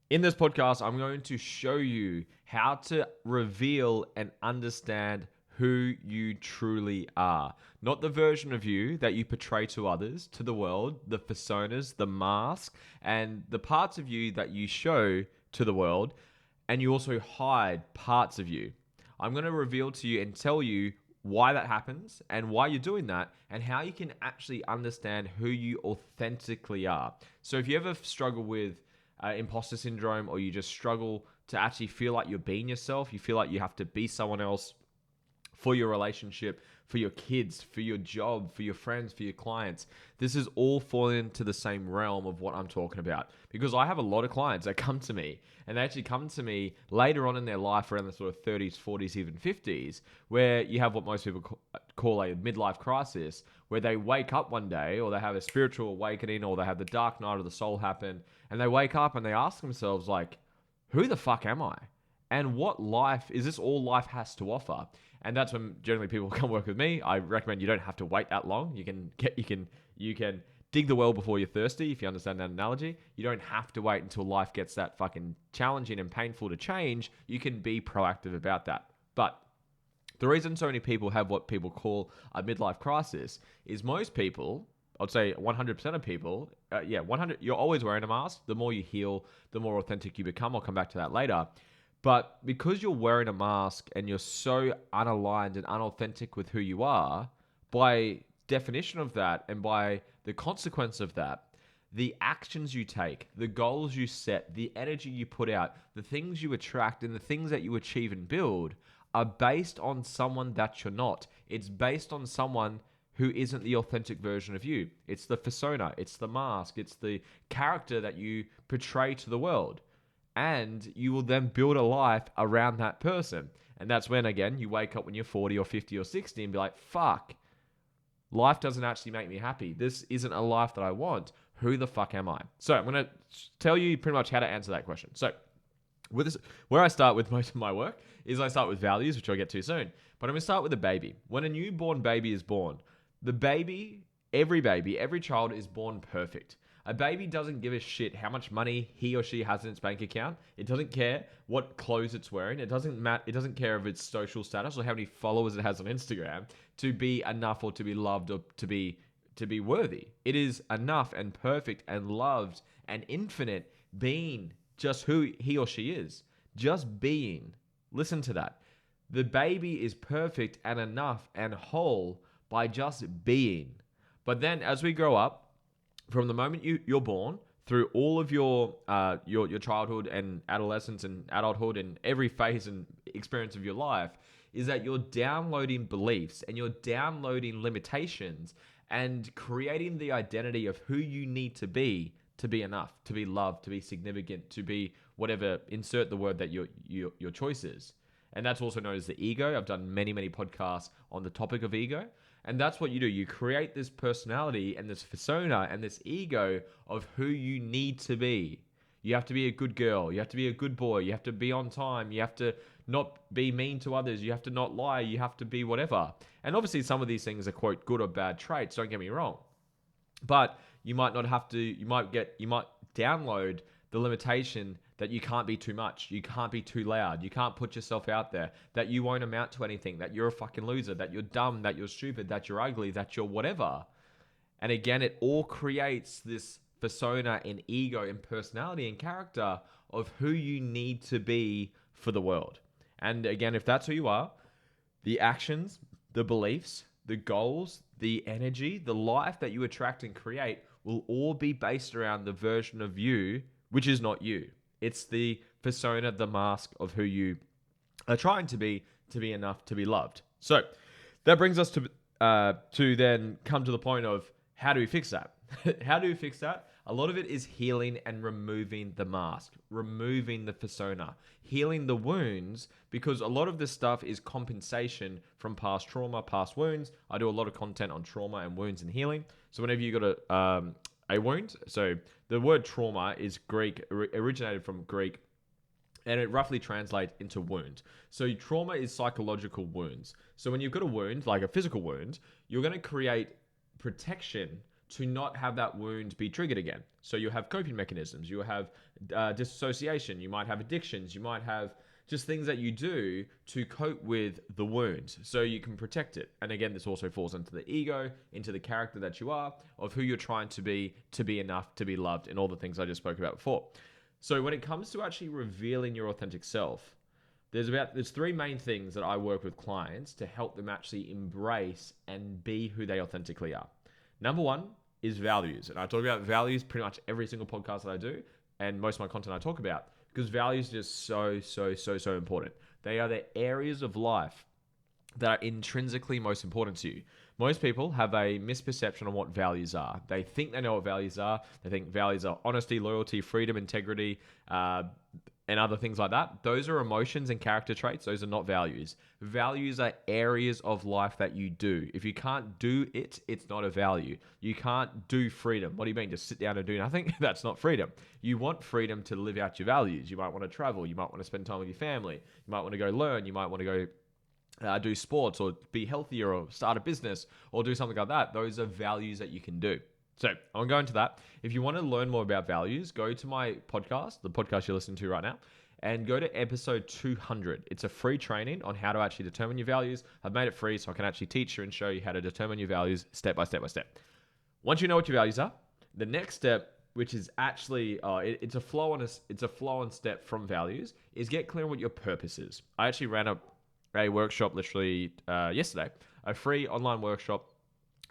In this podcast, I'm going to show you how to reveal and understand who you truly are. Not the version of you that you portray to others, to the world, the personas, the mask, and the parts of you that you show to the world, and you also hide parts of you. I'm going to reveal to you and tell you why that happens and why you're doing that and how you can actually understand who you authentically are. So if you ever struggle with imposter syndrome, or you just struggle to actually feel like you're being yourself, you feel like you have to be someone else for your relationship, for your kids, for your job, for your friends, for your clients. This is all falling into the same realm of what I'm talking about. Because I have a lot of clients that come to me, and they actually come to me later on in their life, around the sort of 30s, 40s, even 50s, where you have what most people call a midlife crisis, where they wake up one day, or they have a spiritual awakening, or they have the dark night of the soul happen, and they wake up and they ask themselves, like, who the fuck am I? And what life is this all life has to offer? And that's when generally people come work with me. I recommend you don't have to wait that long. You can dig the well before you're thirsty, if you understand that analogy. You don't have to wait until life gets that fucking challenging and painful to change. You can be proactive about that. But the reason so many people have what people call a midlife crisis is most people, I'd say 100% of people, 100, you're always wearing a mask. The more you heal, the more authentic you become. I'll come back to that later. But because you're wearing a mask and you're so unaligned and unauthentic with who you are, by definition of that and by the consequence of that, the actions you take, the goals you set, the energy you put out, the things you attract, and the things that you achieve and build are based on someone that you're not. It's based on someone who isn't the authentic version of you. It's the persona, it's the mask, it's the character that you portray to the world. And you will then build a life around that person. And that's when, again, you wake up when you're 40 or 50 or 60 and be like, fuck, life doesn't actually make me happy. This isn't a life that I want. Who the fuck am I? So I'm going to tell you pretty much how to answer that question. So with this, where I start with most of my work is I start with values, which I'll get to soon. But I'm going to start with a baby. When a newborn baby is born, the baby, every child is born perfect. A baby doesn't give a shit how much money he or she has in its bank account. It doesn't care what clothes it's wearing. It doesn't care of its social status or how many followers it has on Instagram to be enough or to be loved or to be worthy. It is enough and perfect and loved and infinite being just who he or she is. Just being. Listen to that. The baby is perfect and enough and whole by just being. But then as we grow up, from the moment you're born through all of your childhood and adolescence and adulthood and every phase and experience of your life, is that you're downloading beliefs and you're downloading limitations and creating the identity of who you need to be enough, to be loved, to be significant, to be whatever, insert the word that your choice is. And that's also known as the ego. I've done many, many podcasts on the topic of ego. And that's what you do. You create this personality and this persona and this ego of who you need to be. You have to be a good girl. You have to be a good boy. You have to be on time. You have to not be mean to others. You have to not lie. You have to be whatever. And obviously some of these things are quote good or bad traits. Don't get me wrong. But you might not have to, you might download the limitation that you can't be too much, you can't be too loud, you can't put yourself out there, that you won't amount to anything, that you're a fucking loser, that you're dumb, that you're stupid, that you're ugly, that you're whatever. And again, it all creates this persona and ego and personality and character of who you need to be for the world. And again, if that's who you are, the actions, the beliefs, the goals, the energy, the life that you attract and create will all be based around the version of you, which is not you. It's the persona, the mask of who you are trying to be enough to be loved. So that brings us to then come to the point of how do we fix that? How do we fix that? A lot of it is healing and removing the mask, removing the persona, healing the wounds, because a lot of this stuff is compensation from past trauma, past wounds. I do a lot of content on trauma and wounds and healing. So whenever you got a wound, so the word trauma is Greek, originated from Greek, and it roughly translates into wound. So trauma is psychological wounds. So when you've got a wound, like a physical wound, you're going to create protection to not have that wound be triggered again. So you'll have coping mechanisms, you'll have dissociation, you might have addictions, you might have just things that you do to cope with the wound so you can protect it. And again, this also falls into the ego, into the character that you are, of who you're trying to be enough, to be loved, and all the things I just spoke about before. So when it comes to actually revealing your authentic self, there's three main things that I work with clients to help them actually embrace and be who they authentically are. Number one is values. And I talk about values pretty much every single podcast that I do, and most of my content I talk about, because values are just so important. They are the areas of life that are intrinsically most important to you. Most people have a misperception on what values are. They think they know what values are. They think values are honesty, loyalty, freedom, integrity, and other things like that. Those are emotions and character traits. Those are not values. Values are areas of life that you do. If you can't do it, it's not a value. You can't do freedom. What do you mean? Just sit down and do nothing? That's not freedom. You want freedom to live out your values. You might want to travel. You might want to spend time with your family. You might want to go learn. You might want to go do sports or be healthier or start a business or do something like that. Those are values that you can do. So I'm going to go into that. If you want to learn more about values, go to my podcast, the podcast you're listening to right now, and go to episode 200. It's a free training on how to actually determine your values. I've made it free so I can actually teach you and show you how to determine your values step by step by step. Once you know what your values are, the next step, which is actually it's a flow on step from values, is get clear on what your purpose is. I actually ran a workshop literally yesterday, a free online workshop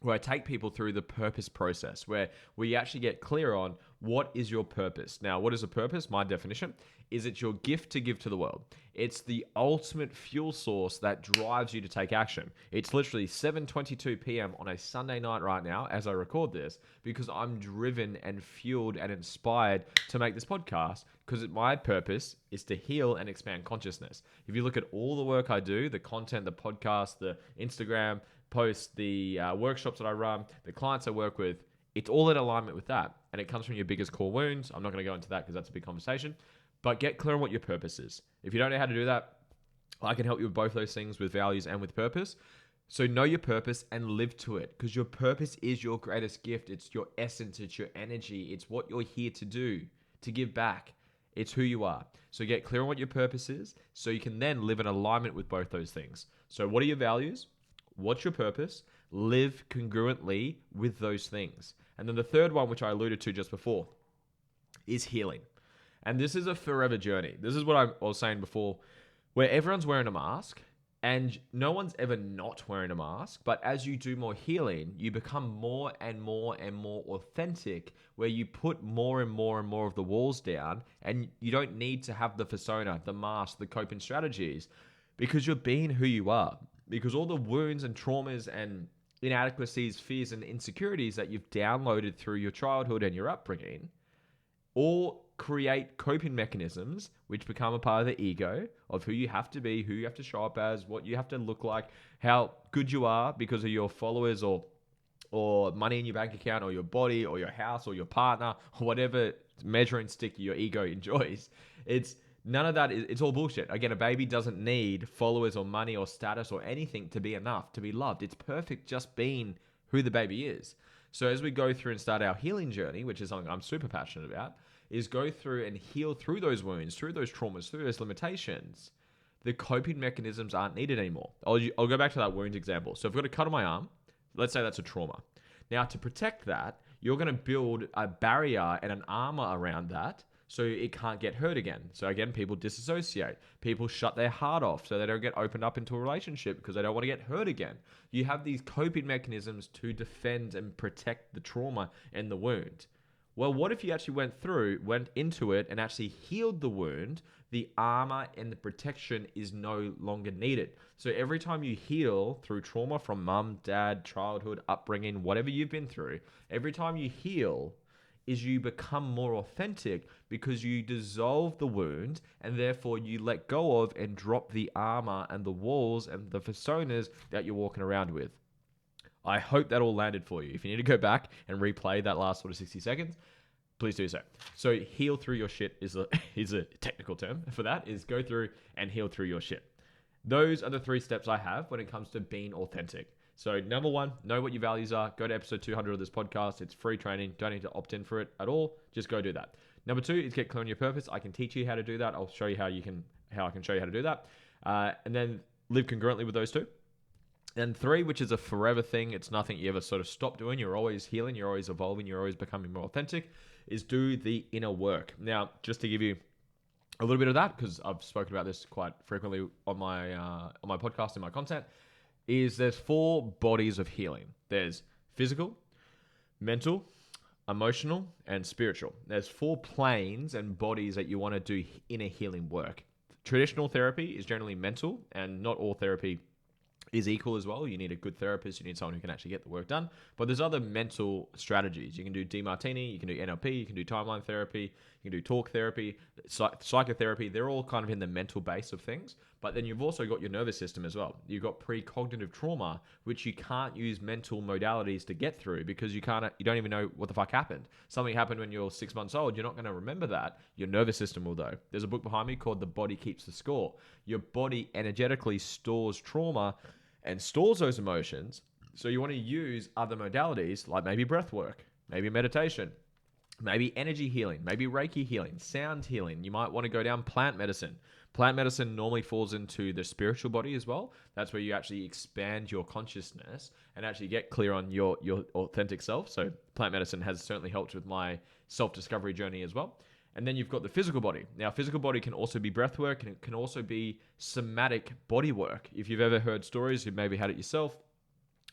where I take people through the purpose process, where we actually get clear on what is your purpose. Now, what is a purpose? My definition is it's your gift to give to the world. It's the ultimate fuel source that drives you to take action. It's literally 7:22 p.m. on a Sunday night right now as I record this, because I'm driven and fueled and inspired to make this podcast, because my purpose is to heal and expand consciousness. If you look at all the work I do, the content, the podcast, the Instagram posts, the workshops that I run, the clients I work with, it's all in alignment with that. And it comes from your biggest core wounds. I'm not going to go into that because that's a big conversation. But get clear on what your purpose is. If you don't know how to do that, I can help you with both those things, with values and with purpose. So know your purpose and live to it, because your purpose is your greatest gift. It's your essence. It's your energy. It's what you're here to do, to give back. It's who you are. So get clear on what your purpose is so you can then live in alignment with both those things. So what are your values? What's your purpose? Live congruently with those things. And then the third one, which I alluded to just before, is healing. And this is a forever journey. This is what I was saying before, where everyone's wearing a mask and no one's ever not wearing a mask. But as you do more healing, you become more and more and more authentic, where you put more and more and more of the walls down, and you don't need to have the persona, the mask, the coping strategies, because you're being who you are. Because all the wounds and traumas and inadequacies, fears and insecurities that you've downloaded through your childhood and your upbringing all create coping mechanisms which become a part of the ego of who you have to be, who you have to show up as, what you have to look like, how good you are because of your followers or money in your bank account or your body or your house or your partner or whatever measuring stick your ego enjoys. It's none of that. It's all bullshit. Again, a baby doesn't need followers or money or status or anything to be enough, to be loved. It's perfect just being who the baby is. So as we go through and start our healing journey, which is something I'm super passionate about, is go through and heal through those wounds, through those traumas, through those limitations. The coping mechanisms aren't needed anymore. I'll go back to that wound example. So if I've got a cut on my arm, let's say that's a trauma. Now to protect that, you're going to build a barrier and an armor around that so it can't get hurt again. So again, people disassociate. People shut their heart off so they don't get opened up into a relationship because they don't want to get hurt again. You have these coping mechanisms to defend and protect the trauma and the wound. Well, what if you actually went into it and actually healed the wound? The armor and the protection is no longer needed. So every time you heal through trauma from mum, dad, childhood, upbringing, whatever you've been through, every time you heal is you become more authentic because you dissolve the wound and therefore you let go of and drop the armor and the walls and the personas that you're walking around with. I hope that all landed for you. If you need to go back and replay that last sort of 60 seconds, please do so. So heal through your shit is a technical term for that, is go through and heal through your shit. Those are the 3 steps I have when it comes to being authentic. So number one, know what your values are. Go to episode 200 of this podcast. It's free training. Don't need to opt in for it at all. Just go do that. Number two is get clear on your purpose. I can teach you how to do that. I'll show you how I can show you how to do that. And then live congruently with those two. And three, which is a forever thing, it's nothing you ever sort of stop doing. You're always healing, you're always evolving, you're always becoming more authentic, is do the inner work. Now, just to give you a little bit of that, because I've spoken about this quite frequently on my podcast and my content, is there's 4 bodies of healing. There's physical, mental, emotional, and spiritual. There's 4 planes and bodies that you want to do inner healing work. Traditional therapy is generally mental, and not all therapy is equal as well. You need a good therapist. You need someone who can actually get the work done. But there's other mental strategies. You can do DeMartini, you can do NLP, you can do timeline therapy, you can do talk therapy, psychotherapy. They're all kind of in the mental base of things. But then you've also got your nervous system as well. You've got precognitive trauma, which you can't use mental modalities to get through because you don't even know what the fuck happened. Something happened when you're 6 months old. You're not going to remember that. Your nervous system will though. There's a book behind me called The Body Keeps the Score. Your body energetically stores trauma and stores those emotions. So you want to use other modalities like maybe breath work, maybe meditation, maybe energy healing, maybe Reiki healing, sound healing. You might want to go down plant medicine. Plant medicine normally falls into the spiritual body as well. That's where you actually expand your consciousness and actually get clear on your authentic self. So plant medicine has certainly helped with my self-discovery journey as well. And then you've got the physical body. Now, physical body can also be breath work, and it can also be somatic body work. If you've ever heard stories, you've maybe had it yourself,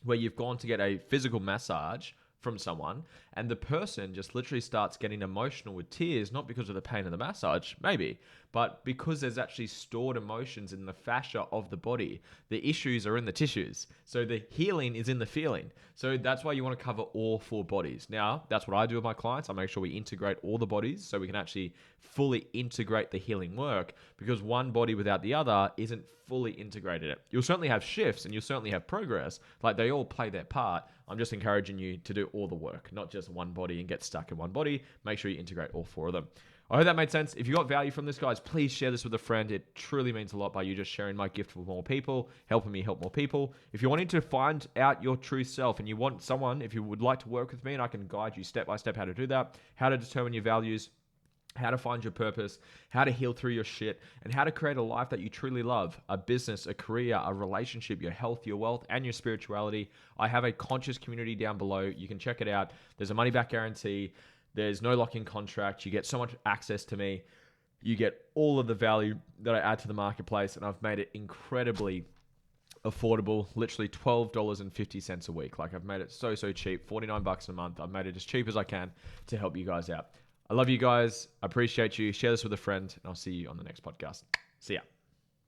where you've gone to get a physical massage from someone and the person just literally starts getting emotional with tears, not because of the pain of the massage, maybe, but because there's actually stored emotions in the fascia of the body. The issues are in the tissues. So the healing is in the feeling. So that's why you want to cover all 4 bodies. Now, that's what I do with my clients. I make sure we integrate all the bodies so we can actually fully integrate the healing work, because one body without the other isn't fully integrated. You'll certainly have shifts and you'll certainly have progress. Like, they all play their part. I'm just encouraging you to do all the work, not just one body and get stuck in one body. Make sure you integrate all 4 of them. I hope that made sense. If you got value from this, guys, please share this with a friend. It truly means a lot by you just sharing my gift with more people, helping me help more people. If you're wanting to find out your true self and you want someone, if you would like to work with me and I can guide you step by step how to do that, how to determine your values, how to find your purpose, how to heal through your shit, and how to create a life that you truly love, a business, a career, a relationship, your health, your wealth, and your spirituality. I have a conscious community down below. You can check it out. There's a money back guarantee. There's no lock-in contract. You get so much access to me. You get all of the value that I add to the marketplace, and I've made it incredibly affordable, literally $12.50 a week. Like, I've made it so cheap, $49 a month. I've made it as cheap as I can to help you guys out. I love you guys. I appreciate you. Share this with a friend, and I'll see you on the next podcast. See ya.